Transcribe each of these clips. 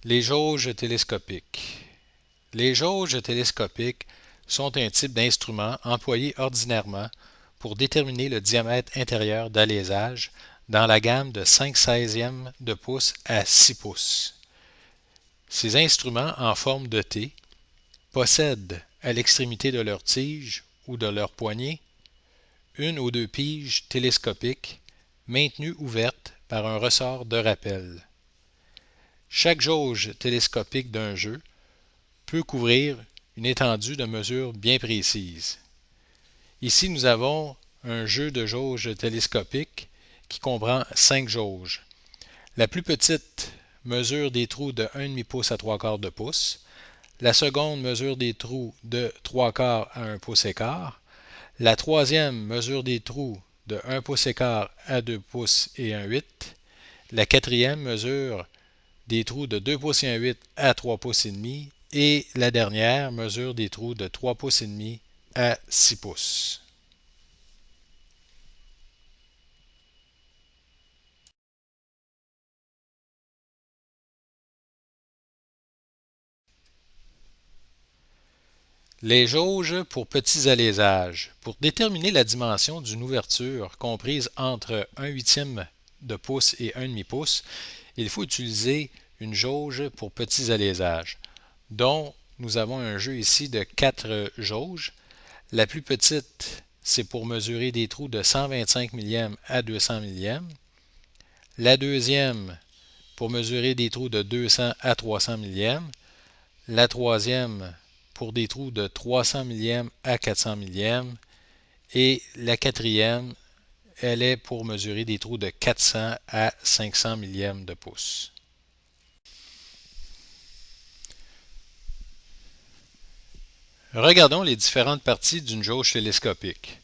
Les jauges télescopiques. Les jauges télescopiques sont un type d'instrument employé ordinairement pour déterminer le diamètre intérieur d'alésage dans la gamme de 5/16 de pouce à 6 pouces. Ces instruments en forme de T possèdent à l'extrémité de leur tige ou de leur poignée une ou deux piges télescopiques maintenues ouvertes par un ressort de rappel. Chaque jauge télescopique d'un jeu peut couvrir une étendue de mesure bien précise. Ici, nous avons un jeu de jauges télescopiques qui comprend 5 jauges. La plus petite mesure des trous de 1,5 pouce à 3/4 de pouce. La seconde mesure des trous de 3/4 à 1 pouce et quart. La troisième mesure des trous de 1 pouce et quart à 2 pouces et 1/8. La quatrième mesure des trous de 2 pouces et 1/8 à 3 pouces et demi. Et la dernière mesure des trous de 3 pouces et demi à 6 pouces. Les jauges pour petits allésages. Pour déterminer la dimension d'une ouverture comprise entre 1/8 de pouce et 1,5 pouce, il faut utiliser une jauge pour petits allésages, dont nous avons un jeu ici de 4 jauges. La plus petite, c'est pour mesurer des trous de 125 millième à 200 millième. La deuxième, pour mesurer des trous de 200 à 300 millième. La troisième, pour des trous de 300 millième à 400 millième. Et la quatrième, elle est pour mesurer des trous de 400 à 500 millième de pouce. Regardons les différentes parties d'une jauge télescopique.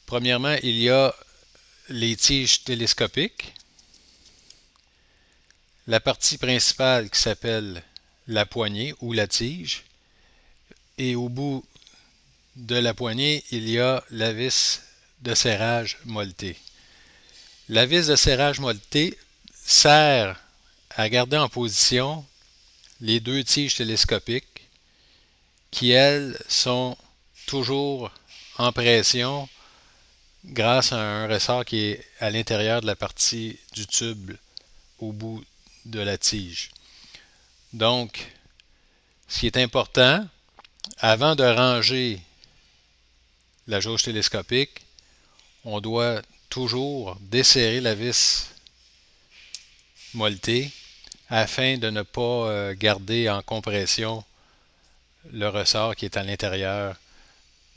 Premièrement, il y a les tiges télescopiques, la partie principale qui s'appelle la poignée ou la tige, et au bout de la poignée, il y a la vis de serrage molletée. La vis de serrage molletée sert à garder en position les deux tiges télescopiques qui, elles, sont toujours en pression grâce à un ressort qui est à l'intérieur de la partie du tube au bout de la tige. Donc, ce qui est important, avant de ranger la jauge télescopique, on doit toujours desserrer la vis molletée afin de ne pas garder en compression le ressort qui est à l'intérieur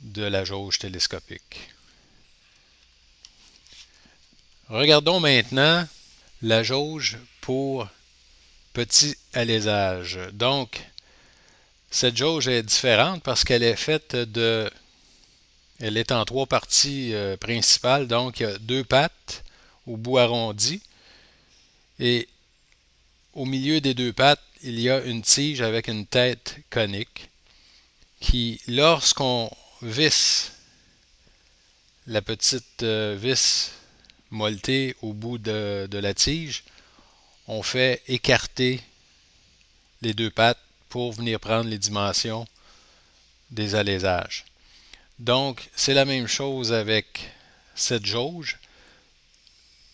de la jauge télescopique. Regardons maintenant la jauge pour petit alésage. Donc, cette jauge est différente parce qu'elle est faite de... Elle est en trois parties principales. Donc, il y a deux pattes au bout arrondi. Et au milieu des deux pattes, il y a une tige avec une tête conique qui, lorsqu'on visse la petite vis molletée au bout de la tige, on fait écarter les deux pattes pour venir prendre les dimensions des alésages. Donc, c'est la même chose avec cette jauge.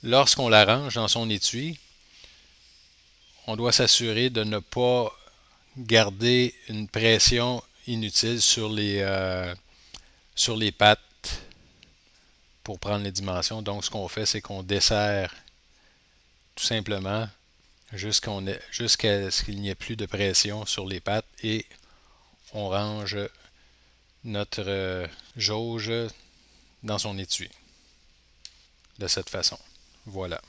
Lorsqu'on la range dans son étui, on doit s'assurer de ne pas garder une pression inutile sur les pattes pour prendre les dimensions. Donc, ce qu'on fait, c'est qu'on desserre tout simplement jusqu'à ce qu'il n'y ait plus de pression sur les pattes et on range notre jauge dans son étui de cette façon. Voilà.